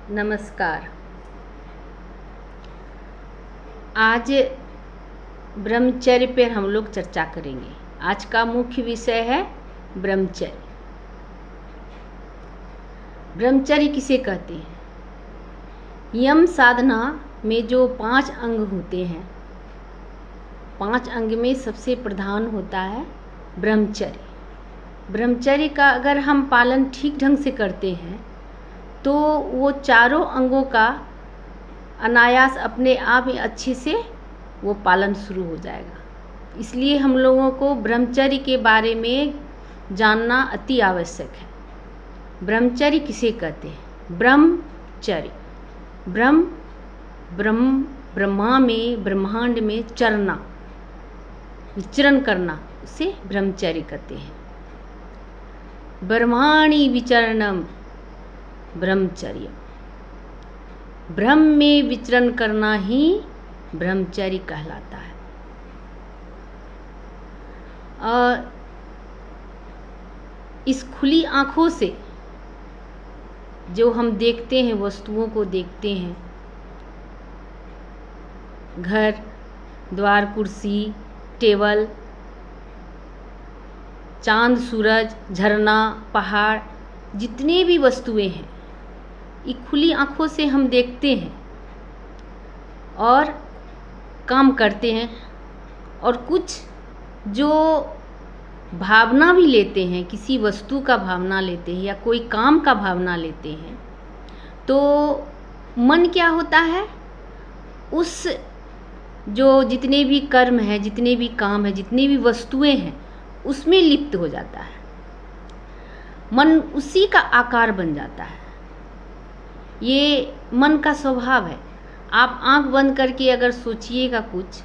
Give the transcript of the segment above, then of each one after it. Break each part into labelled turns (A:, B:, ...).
A: नमस्कार। आज ब्रह्मचर्य पर हम लोग चर्चा करेंगे। आज का मुख्य विषय है ब्रह्मचर्य। ब्रह्मचर्य किसे कहते हैं? यम साधना में जो 5 अंग होते हैं, 5 अंग में सबसे प्रधान होता है ब्रह्मचर्य। ब्रह्मचर्य का अगर हम पालन ठीक ढंग से करते हैं तो वो चारों अंगों का अनायास अपने आप ही अच्छे से वो पालन शुरू हो जाएगा। इसलिए हम लोगों को ब्रह्मचर्य के बारे में जानना अति आवश्यक है। ब्रह्मचर्य किसे कहते हैं? ब्रह्मचर्य, ब्रह्मा में, ब्रह्मांड में चरना, विचरण करना, उसे ब्रह्मचर्य कहते हैं। ब्रह्माणि विचरणम ब्रह्मचर्य। ब्रह्म में विचरण करना ही ब्रह्मचर्य कहलाता है। और इस खुली आँखों से जो हम देखते हैं, वस्तुओं को देखते हैं, घर द्वार, कुर्सी, टेबल, चांद, सूरज, झरना, पहाड़, जितने भी वस्तुएं हैं, ये खुली आँखों से हम देखते हैं और काम करते हैं। और कुछ जो भावना भी लेते हैं, किसी वस्तु का भावना लेते हैं या कोई काम का भावना लेते हैं, तो मन क्या होता है, उस जो जितने भी कर्म हैं, जितने भी काम हैं, जितनी भी वस्तुएं हैं, उसमें लिप्त हो जाता है। मन उसी का आकार बन जाता है। ये मन का स्वभाव है। आप आंख बंद करके अगर सोचिएगा, कुछ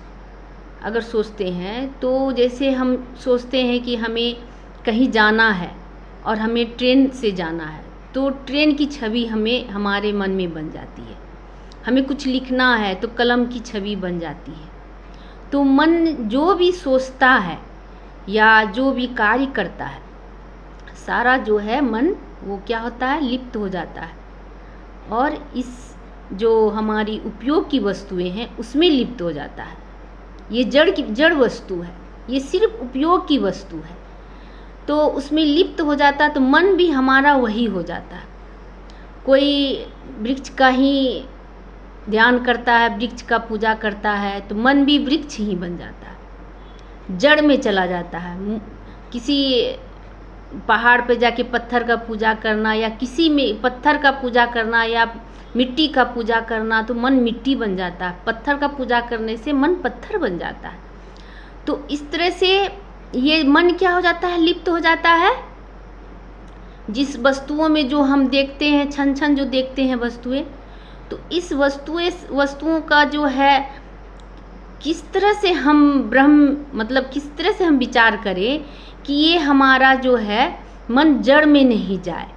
A: अगर सोचते हैं, तो जैसे हम सोचते हैं कि हमें कहीं जाना है और हमें ट्रेन से जाना है, तो ट्रेन की छवि हमारे मन में बन जाती है। हमें कुछ लिखना है तो कलम की छवि बन जाती है। तो मन जो भी सोचता है या जो भी कार्य करता है, सारा जो है मन वो क्या होता है, लिप्त हो जाता है और इस जो हमारी उपयोग की वस्तुएं हैं उसमें लिप्त हो जाता है। ये जड़ वस्तु है, ये सिर्फ उपयोग की वस्तु है, तो उसमें लिप्त हो जाता है। तो मन भी हमारा वही हो जाता है। कोई वृक्ष का ही ध्यान करता है, वृक्ष का पूजा करता है, तो मन भी वृक्ष ही बन जाता है, जड़ में चला जाता है। किसी पहाड़ पे जाके पत्थर का पूजा करना या किसी में पत्थर का पूजा करना या मिट्टी का पूजा करना, तो मन मिट्टी बन जाता है। पत्थर का पूजा करने से मन पत्थर बन जाता है। तो इस तरह से ये मन क्या हो जाता है, लिप्त हो जाता है। जिस वस्तुओं में जो हम देखते हैं, छन छन जो देखते हैं वस्तुएं, तो इस वस्तुओं का जो है, किस तरह से हम किस तरह से हम विचार करें कि ये हमारा जो है मन जड़ में नहीं जाए,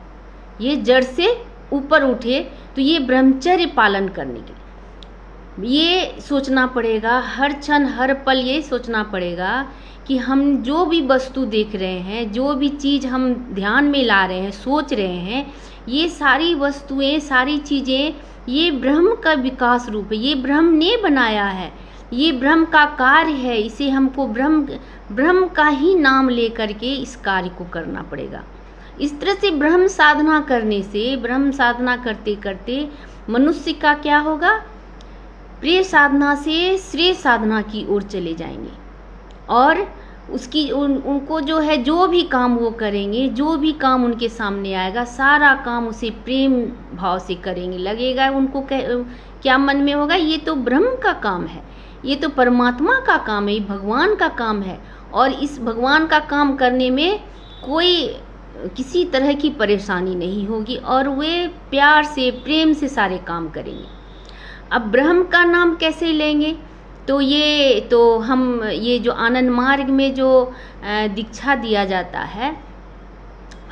A: ये जड़ से ऊपर उठे। तो ये ब्रह्मचर्य पालन करने के लिए ये सोचना पड़ेगा, हर क्षण हर पल ये सोचना पड़ेगा कि हम जो भी वस्तु देख रहे हैं, जो भी चीज़ हम ध्यान में ला रहे हैं, सोच रहे हैं, ये सारी वस्तुएं, सारी चीज़ें, ये ब्रह्म का विकास रूप है। ये ब्रह्म ने बनाया है, ये ब्रह्म का कार्य है। इसे हमको ब्रह्म का ही नाम लेकर के इस कार्य को करना पड़ेगा। इस तरह से ब्रह्म साधना करने से, ब्रह्म साधना करते करते मनुष्य का क्या होगा, प्रिय साधना से श्रेय साधना की ओर चले जाएंगे। और उनको जो है, जो भी काम वो करेंगे, जो भी काम उनके सामने आएगा, सारा काम उसे प्रेम भाव से करेंगे। लगेगा उनको क्या मन में होगा, ये तो ब्रह्म का काम है, ये तो परमात्मा का काम है, ये भगवान का काम है। और इस भगवान का काम करने में कोई किसी तरह की परेशानी नहीं होगी और वे प्यार से, प्रेम से सारे काम करेंगे। अब ब्रह्म का नाम कैसे लेंगे? तो ये जो आनंद मार्ग में जो दीक्षा दिया जाता है,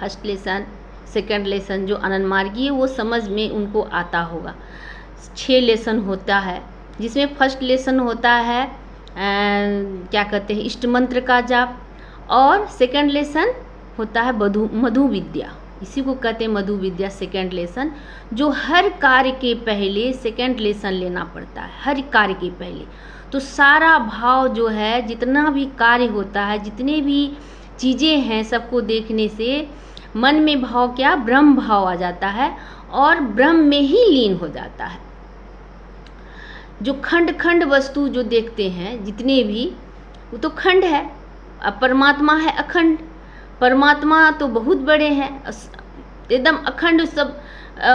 A: फर्स्ट लेसन, सेकंड लेसन, जो आनंद मार्गी है, वो समझ में उनको आता होगा। 6 लेसन होता है, जिसमें फर्स्ट लेसन होता है क्या कहते हैं, इष्ट मंत्र का जाप, और सेकंड लेसन होता है मधु विद्या, इसी को कहते हैं मधु विद्या सेकेंड लेसन, जो हर कार्य के पहले सेकेंड लेसन लेना पड़ता है, हर कार्य के पहले। तो सारा भाव जो है, जितना भी कार्य होता है, जितने भी चीज़ें हैं, सबको देखने से मन में भाव क्या, ब्रह्म भाव आ जाता है और ब्रह्म में ही लीन हो जाता है। जो खंड खंड वस्तु जो देखते हैं जितने भी, वो तो खंड है, अब परमात्मा है अखंड। परमात्मा तो बहुत बड़े हैं, एकदम अखंड। सब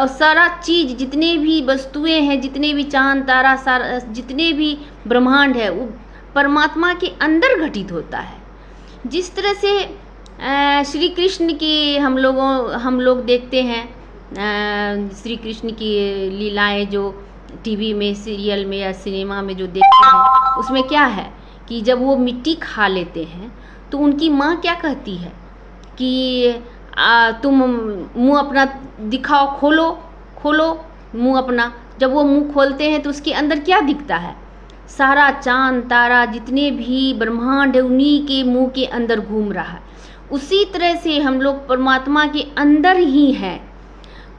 A: सारा चीज़, जितने भी वस्तुएं हैं, जितने भी चांद तारा, सारा जितने भी ब्रह्मांड है, वो परमात्मा के अंदर घटित होता है। जिस तरह से श्री कृष्ण की हम लोग देखते हैं, श्री कृष्ण की लीलाएं जो टीवी में, सीरियल में या सिनेमा में जो देखते हैं, उसमें क्या है कि जब वो मिट्टी खा लेते हैं तो उनकी माँ क्या कहती है कि तुम मुंह अपना दिखाओ, खोलो मुंह अपना। जब वो मुंह खोलते हैं तो उसके अंदर क्या दिखता है, सारा चांद तारा, जितने भी ब्रह्मांड है, उन्हीं के मुंह के अंदर घूम रहा है। उसी तरह से हम लोग परमात्मा के अंदर ही हैं,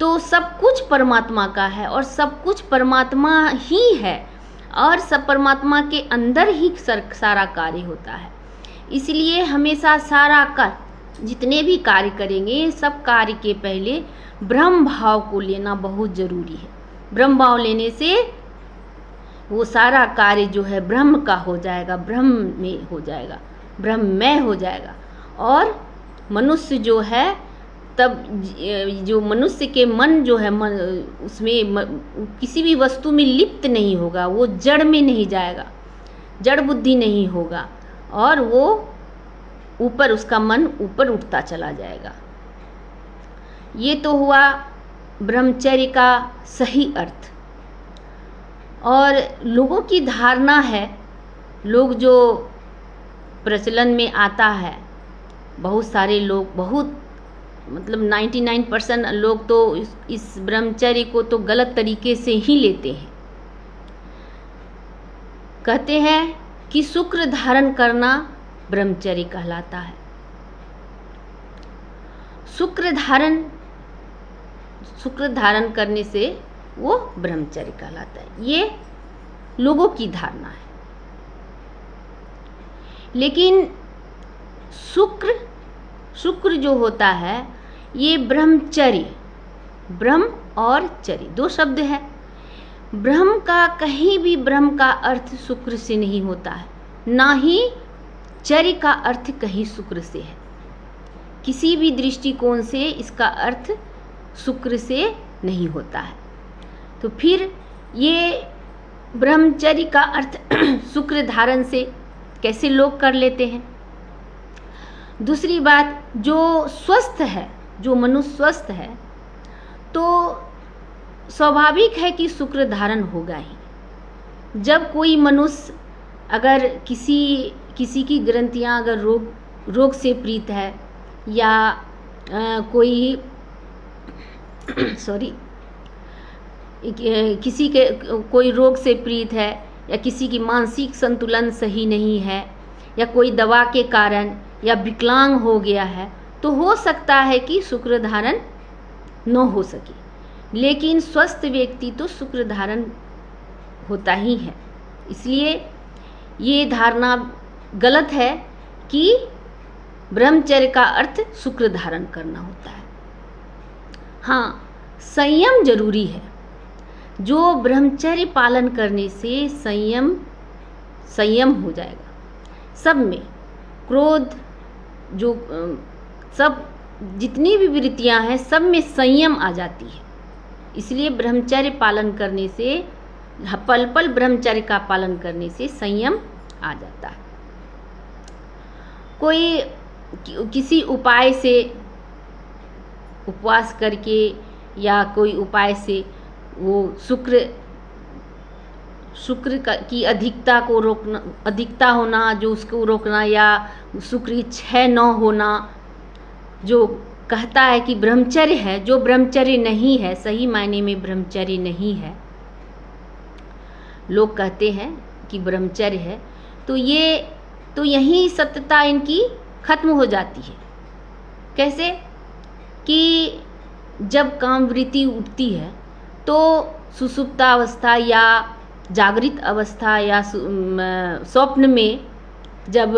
A: तो सब कुछ परमात्मा का है और सब कुछ परमात्मा ही है, और सब परमात्मा के अंदर ही सारा कार्य होता है। इसलिए हमेशा सारा कार्य, जितने भी कार्य करेंगे, सब कार्य के पहले ब्रह्म भाव को लेना बहुत ज़रूरी है। ब्रह्म भाव लेने से वो सारा कार्य जो है ब्रह्म का हो जाएगा, ब्रह्म में हो जाएगा, ब्रह्ममय हो जाएगा। और मनुष्य जो है, तब जो मनुष्य के मन जो है, उसमें किसी भी वस्तु में लिप्त नहीं होगा, वो जड़ में नहीं जाएगा, जड़ बुद्धि नहीं होगा, और वो ऊपर, उसका मन ऊपर उठता चला जाएगा। ये तो हुआ ब्रह्मचर्य का सही अर्थ। और लोगों की धारणा है, लोग जो प्रचलन में आता है, बहुत सारे लोग, बहुत मतलब 99% लोग तो इस ब्रह्मचर्य को तो गलत तरीके से ही लेते हैं। कहते हैं कि शुक्र धारण करना ब्रह्मचर्य कहलाता है। शुक्र धारण करने से वो ब्रह्मचर्य कहलाता है। ये लोगों की धारणा है। लेकिन शुक्र जो होता है, ये ब्रह्मचर्य, ब्रह्म और चर्य दो शब्द है। ब्रह्म का, कहीं भी ब्रह्म का अर्थ शुक्र से नहीं होता है, ना ही चर्य का अर्थ कहीं शुक्र से है। किसी भी दृष्टिकोण से इसका अर्थ शुक्र से नहीं होता है। तो फिर ये ब्रह्मचर्य का अर्थ शुक्र धारण से कैसे लोग कर लेते हैं। दूसरी बात, जो स्वस्थ है, जो मनुष्य स्वस्थ है, तो स्वाभाविक है कि शुक्र धारण होगा ही। जब कोई मनुष्य, अगर किसी की ग्रंथियां अगर रोग से पीड़ित है, या कोई किसी के कोई रोग से पीड़ित है, या किसी की मानसिक संतुलन सही नहीं है, या कोई दवा के कारण या विकलांग हो गया है, तो हो सकता है कि शुक्र धारण न हो सके। लेकिन स्वस्थ व्यक्ति तो शुक्र धारण होता ही है। इसलिए ये धारणा गलत है कि ब्रह्मचर्य का अर्थ शुक्र धारण करना होता है। हाँ, संयम जरूरी है। जो ब्रह्मचर्य पालन करने से संयम हो जाएगा सब में। क्रोध, जो सब जितनी भी वृत्तियां हैं, सब में संयम आ जाती है। इसलिए ब्रह्मचर्य पालन करने से, पल पल ब्रह्मचर्य का पालन करने से संयम आ जाता है। कोई किसी उपाय से, उपवास करके या कोई उपाय से वो शुक्र की अधिकता को रोकना, अधिकता होना जो उसको रोकना, या शुक्र क्षय न होना, जो कहता है कि ब्रह्मचर्य है, जो ब्रह्मचर्य नहीं है, सही मायने में ब्रह्मचर्य नहीं है, लोग कहते हैं कि ब्रह्मचर्य है, तो यही सत्यता इनकी खत्म हो जाती है। कैसे कि जब कामवृत्ति उठती है तो सुषुप्तावस्था या जागृत अवस्था या स्वप्न में जब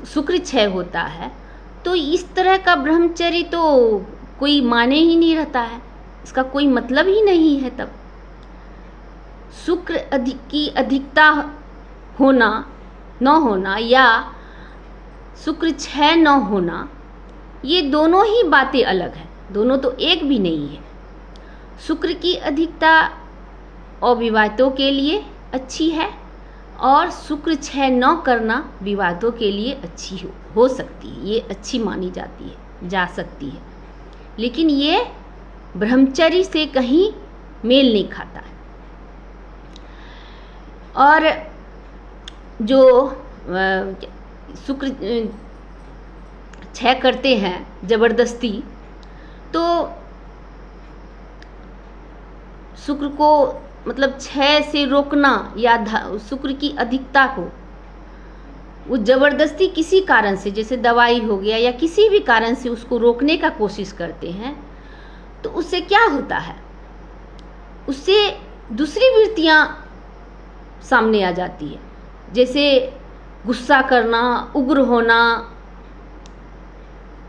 A: शुक्र क्षय होता है तो इस तरह का ब्रह्मचर्य तो कोई माने ही नहीं रहता है, इसका कोई मतलब ही नहीं है। तब शुक्र की अधिकता होना न होना या शुक्र क्षय न होना, ये दोनों ही बातें अलग हैं, दोनों तो एक भी नहीं है। शुक्र की अधिकता अविवाहितों के लिए अच्छी है और शुक्र क्षय न करना विवाहितों के लिए अच्छी हो सकती है, ये अच्छी मानी जाती है, जा सकती है, लेकिन ये ब्रह्मचर्य से कहीं मेल नहीं खाता है। और जो शुक्र क्षय करते हैं जबरदस्ती, तो शुक्र को मतलब क्षय से रोकना या शुक्र की अधिकता को वो जबरदस्ती किसी कारण से, जैसे दवाई हो गया या किसी भी कारण से उसको रोकने का कोशिश करते हैं, तो उससे क्या होता है, उससे दूसरी वृत्तियां सामने आ जाती है, जैसे गुस्सा करना, उग्र होना,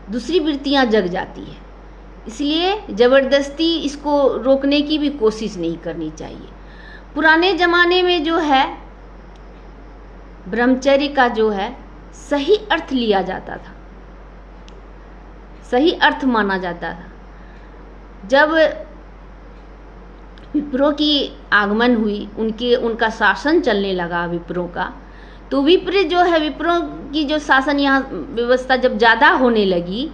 A: दूसरी वृत्तियां जग जाती है। इसलिए ज़बरदस्ती इसको रोकने की भी कोशिश नहीं करनी चाहिए। पुराने ज़माने में जो है ब्रह्मचर्य का जो है सही अर्थ लिया जाता था, सही अर्थ माना जाता था। जब विप्रों की आगमन हुई, उनका शासन चलने लगा विप्रों का, तो विप्र जो है, विप्रों की जो शासन यहाँ व्यवस्था जब ज़्यादा होने लगी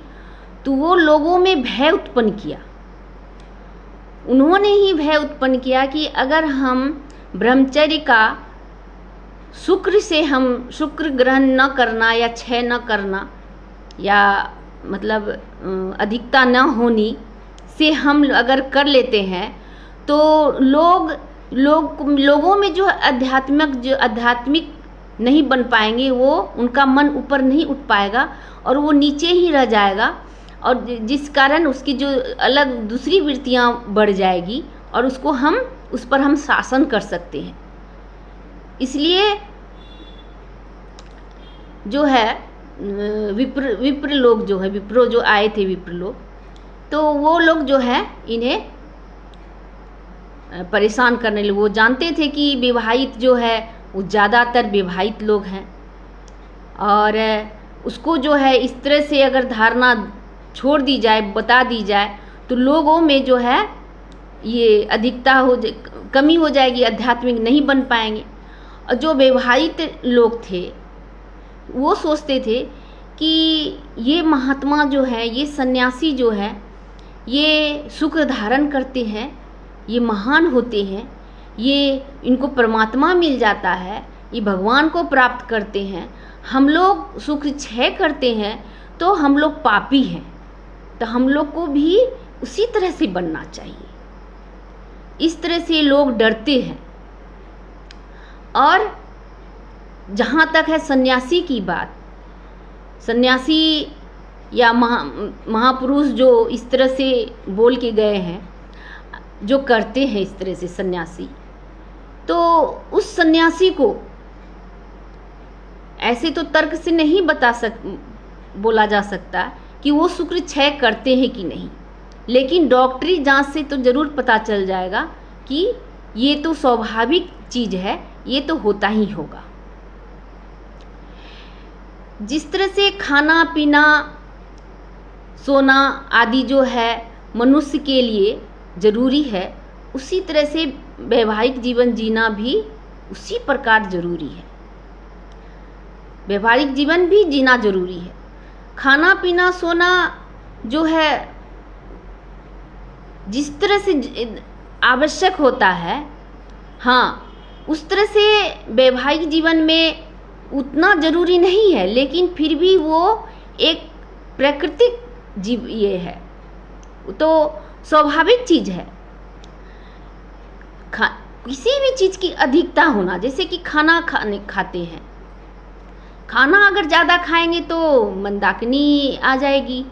A: तो वो लोगों में भय उत्पन्न किया। उन्होंने ही भय उत्पन्न किया कि अगर हम ब्रह्मचर्य का शुक्र से हम शुक्र ग्रहण न करना या क्षय न करना या मतलब अधिकता न होनी से हम अगर कर लेते हैं तो लोगों में जो आध्यात्मिक नहीं बन पाएंगे, वो उनका मन ऊपर नहीं उठ पाएगा और वो नीचे ही रह जाएगा, और जिस कारण उसकी जो अलग दूसरी वृत्तियां बढ़ जाएगी और उस पर हम शासन कर सकते हैं। इसलिए जो है विप्र लोग जो है, विप्रो जो आए थे विप्र लोग, तो वो लोग जो है इन्हें परेशान करने लगे। वो जानते थे कि विवाहित जो है वो ज़्यादातर विवाहित लोग हैं, और उसको जो है इस तरह से अगर धारणा छोड़ दी जाए, बता दी जाए, तो लोगों में जो है ये अधिकता कमी हो जाएगी, आध्यात्मिक नहीं बन पाएंगे। और जो विवाहित लोग थे वो सोचते थे कि ये महात्मा जो है, ये सन्यासी जो है, ये सुख धारण करते हैं, ये महान होते हैं, ये इनको परमात्मा मिल जाता है, ये भगवान को प्राप्त करते हैं, हम लोग सुख क्षय करते हैं तो हम लोग पापी हैं, तो हम लोग को भी उसी तरह से बनना चाहिए। इस तरह से लोग डरते हैं। और जहाँ तक है सन्यासी की बात, सन्यासी या महापुरुष जो इस तरह से बोल के गए हैं, जो करते हैं इस तरह से सन्यासी, तो उस सन्यासी को ऐसे तो तर्क से नहीं बोला जा सकता कि वो शुक्र क्षय करते हैं कि नहीं, लेकिन डॉक्टरी जांच से तो ज़रूर पता चल जाएगा कि ये तो स्वाभाविक चीज़ है, ये तो होता ही होगा। जिस तरह से खाना पीना सोना आदि जो है मनुष्य के लिए ज़रूरी है, उसी तरह से वैवाहिक जीवन जीना भी उसी प्रकार ज़रूरी है। वैवाहिक जीवन भी जीना ज़रूरी है। खाना पीना सोना जो है जिस तरह से आवश्यक होता है, हाँ, उस तरह से वैवाहिक जीवन में उतना ज़रूरी नहीं है, लेकिन फिर भी वो एक प्राकृतिक जीव ये है, तो स्वाभाविक चीज़ है। किसी भी चीज़ की अधिकता होना, जैसे कि खाना खाते हैं, खाना अगर ज़्यादा खाएंगे तो मंदाकिनी आ जाएगी,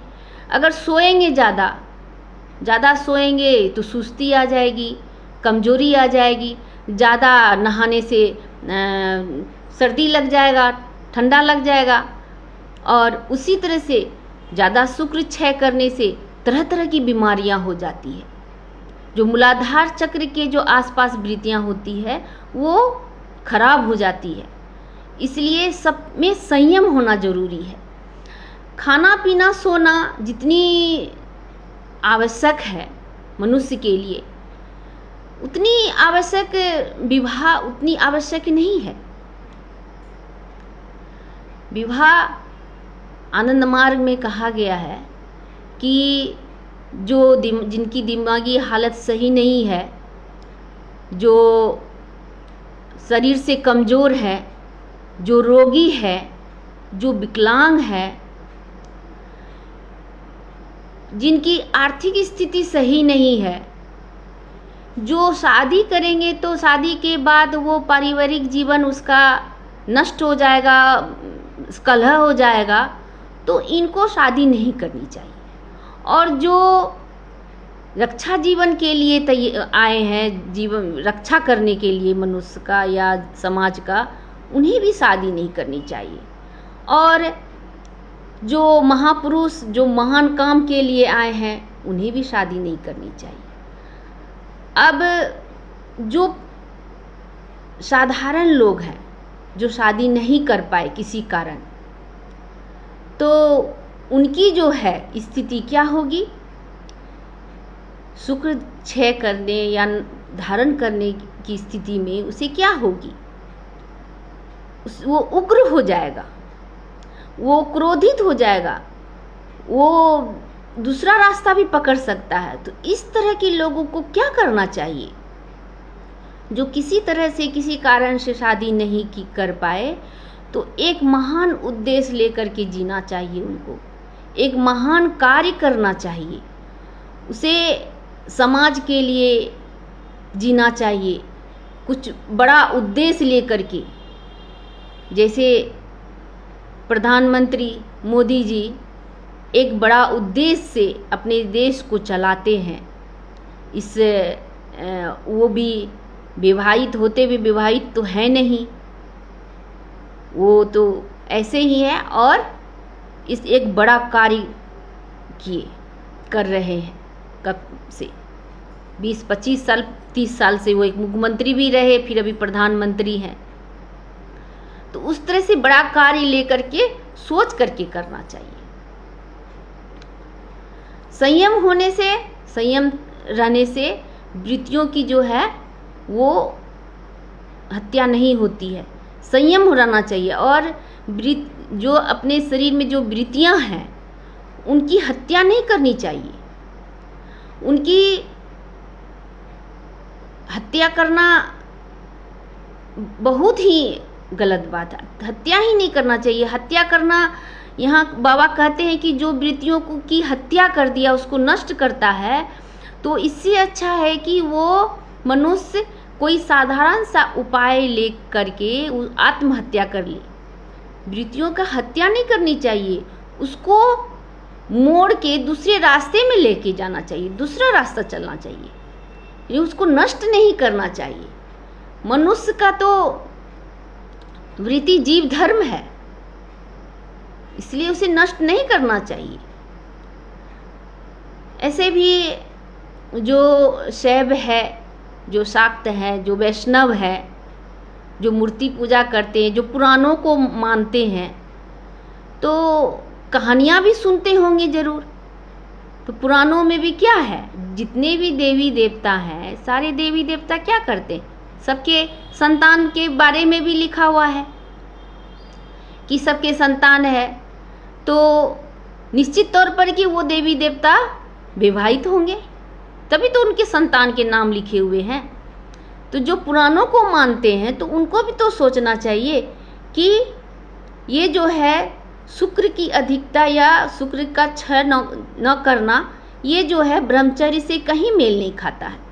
A: अगर सोएंगे ज़्यादा सोएंगे तो सुस्ती आ जाएगी, कमजोरी आ जाएगी, ज़्यादा नहाने से सर्दी लग जाएगा, ठंडा लग जाएगा। और उसी तरह से ज़्यादा शुक्र क्षय करने से तरह तरह की बीमारियां हो जाती है। जो मूलाधार चक्र के जो आसपास वृत्तियां होती है वो खराब हो जाती है। इसलिए सब में संयम होना जरूरी है। खाना पीना सोना जितनी आवश्यक है मनुष्य के लिए, उतनी आवश्यक विवाह उतनी आवश्यक नहीं है। विवाह आनंद मार्ग में कहा गया है कि जिनकी दिमागी हालत सही नहीं है, जो शरीर से कमज़ोर है, जो रोगी है, जो विकलांग है, जिनकी आर्थिक स्थिति सही नहीं है, जो शादी करेंगे तो शादी के बाद वो पारिवारिक जीवन उसका नष्ट हो जाएगा, कलह हो जाएगा, तो इनको शादी नहीं करनी चाहिए। और जो रक्षा जीवन के लिए आए हैं, जीवन रक्षा करने के लिए मनुष्य का या समाज का, उन्हें भी शादी नहीं करनी चाहिए। और जो महापुरुष जो महान काम के लिए आए हैं, उन्हें भी शादी नहीं करनी चाहिए। अब जो साधारण लोग हैं जो शादी नहीं कर पाए किसी कारण, तो उनकी जो है स्थिति क्या होगी? शुक्र क्षय करने या धारण करने की स्थिति में उसे क्या होगी? वो उग्र हो जाएगा, वो क्रोधित हो जाएगा, वो दूसरा रास्ता भी पकड़ सकता है। तो इस तरह के लोगों को क्या करना चाहिए? जो किसी तरह से किसी कारण से शादी नहीं कर पाए, तो एक महान उद्देश्य लेकर के जीना चाहिए उनको, एक महान कार्य करना चाहिए, उसे समाज के लिए जीना चाहिए, कुछ बड़ा उद्देश्य लेकर के। जैसे प्रधानमंत्री मोदी जी एक बड़ा उद्देश्य से अपने देश को चलाते हैं। वो भी विवाहित होते हुए विवाहित तो है नहीं, वो तो ऐसे ही है, और इस एक बड़ा कार्य कर रहे हैं। कब से 20-25 साल 30 साल से वो एक मुख्यमंत्री भी रहे, फिर अभी प्रधानमंत्री हैं। तो उस तरह से बड़ा कार्य लेकर के सोच करके करना चाहिए। संयम रहने से वृत्तियों की जो है वो हत्या नहीं होती है। संयम रहना चाहिए, और जो अपने शरीर में जो वृत्तियां हैं उनकी हत्या नहीं करनी चाहिए। उनकी हत्या करना बहुत ही गलत बात है, हत्या ही नहीं करना चाहिए। हत्या करना, यहाँ बाबा कहते हैं कि जो वृत्तियों की हत्या कर दिया, उसको नष्ट करता है, तो इससे अच्छा है कि वो मनुष्य कोई साधारण सा उपाय ले करके आत्महत्या कर ले। वृत्तियों का हत्या नहीं करनी चाहिए, उसको मोड़ के दूसरे रास्ते में लेके जाना चाहिए, दूसरा रास्ता चलना चाहिए, ये उसको नष्ट नहीं करना चाहिए। मनुष्य का तो वृत्ति जीव धर्म है, इसलिए उसे नष्ट नहीं करना चाहिए। ऐसे भी जो शैव है, जो शाक्त है, जो वैष्णव है, जो मूर्ति पूजा करते हैं, जो पुराणों को मानते हैं, तो कहानियाँ भी सुनते होंगे जरूर। तो पुराणों में भी क्या है, जितने भी देवी देवता हैं, सारे देवी देवता क्या करते हैं? सबके संतान के बारे में भी लिखा हुआ है कि सबके संतान है, तो निश्चित तौर पर कि वो देवी देवता विवाहित होंगे, तभी तो उनके संतान के नाम लिखे हुए हैं। तो जो पुराणों को मानते हैं, तो उनको भी तो सोचना चाहिए कि ये जो है शुक्र की अधिकता या शुक्र का क्षय न करना, ये जो है ब्रह्मचर्य से कहीं मेल नहीं खाता है।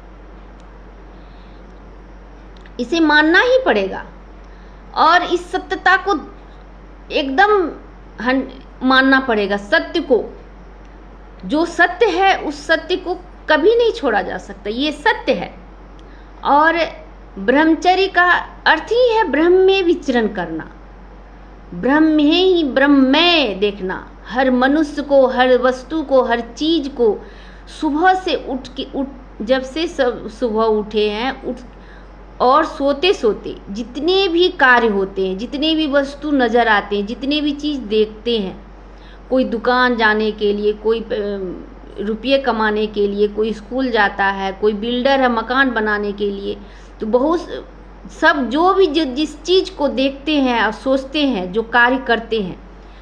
A: इसे मानना ही पड़ेगा, और इस सत्यता को एकदम मानना पड़ेगा, सत्य को। जो सत्य है उस सत्य को कभी नहीं छोड़ा जा सकता, ये सत्य है। और ब्रह्मचर्य का अर्थ ही है ब्रह्म में विचरण करना, ब्रह्म में ही ब्रह्ममय देखना। हर मनुष्य को, हर वस्तु को, हर चीज को सुबह से जब से सब सुबह उठे हैं और सोते सोते जितने भी कार्य होते हैं, जितने भी वस्तु नज़र आते हैं, जितने भी चीज़ देखते हैं, कोई दुकान जाने के लिए, कोई रुपये कमाने के लिए, कोई स्कूल जाता है, कोई बिल्डर है मकान बनाने के लिए, तो बहुत सब जो भी जिस चीज़ को देखते हैं और सोचते हैं, जो कार्य करते हैं,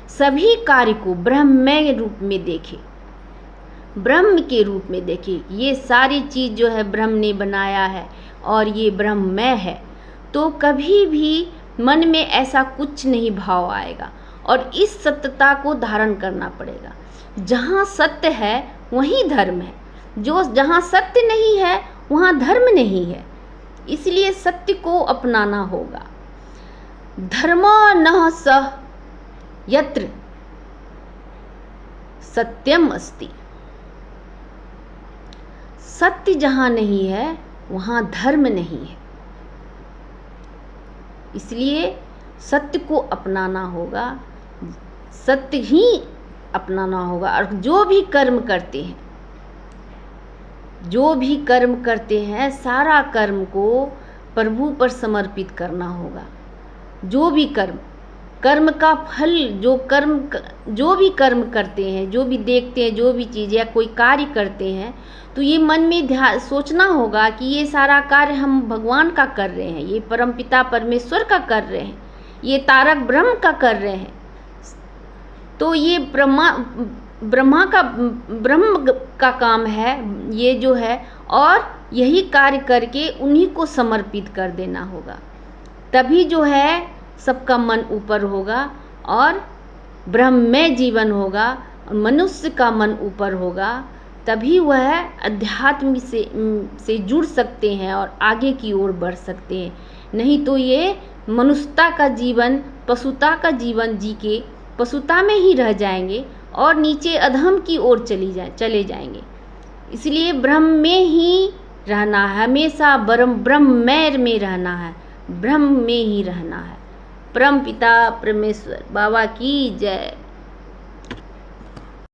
A: सभी कार्य को ब्रह्ममय रूप में देखें, ब्रह्म के रूप में देखें। ये सारी चीज़ जो है ब्रह्म ने बनाया है और ये ब्रह्ममय है, तो कभी भी मन में ऐसा कुछ नहीं भाव आएगा। और इस सत्यता को धारण करना पड़ेगा। जहाँ सत्य है वहीं धर्म है, जहाँ सत्य नहीं है वहाँ धर्म नहीं है। इसलिए सत्य को अपनाना होगा। धर्मो न सह यत्र सत्यम अस्ति। सत्य जहाँ नहीं है वहाँ धर्म नहीं है। इसलिए सत्य को अपनाना होगा, सत्य ही अपनाना होगा। और जो भी कर्म करते हैं, जो भी कर्म करते हैं, सारा कर्म को प्रभु पर समर्पित करना होगा। जो भी कर्म का फल, जो भी कर्म करते हैं, जो भी देखते हैं, जो भी चीज़ या कोई कार्य करते हैं, तो ये मन में सोचना होगा कि ये सारा कार्य हम भगवान का कर रहे हैं, ये परमपिता परमेश्वर का कर रहे हैं, ये तारक ब्रह्म का कर रहे हैं। तो ये ब्रह्म का काम है ये जो है, और यही कार्य करके उन्हीं को समर्पित कर देना होगा। तभी जो है सबका मन ऊपर होगा और ब्रह्ममय जीवन होगा, और मनुष्य का मन ऊपर होगा। तभी वह अध्यात्म से जुड़ सकते हैं और आगे की ओर बढ़ सकते हैं। नहीं तो ये मनुष्यता का जीवन, पशुता का जीवन जी के पशुता में ही रह जाएंगे और नीचे अधम की ओर चले जाएंगे। इसलिए ब्रह्म में ही रहना है, हमेशा ब्रह्ममय में रहना है, ब्रह्म में ही रहना है। परम पिता परमेश्वर बाबा की जय।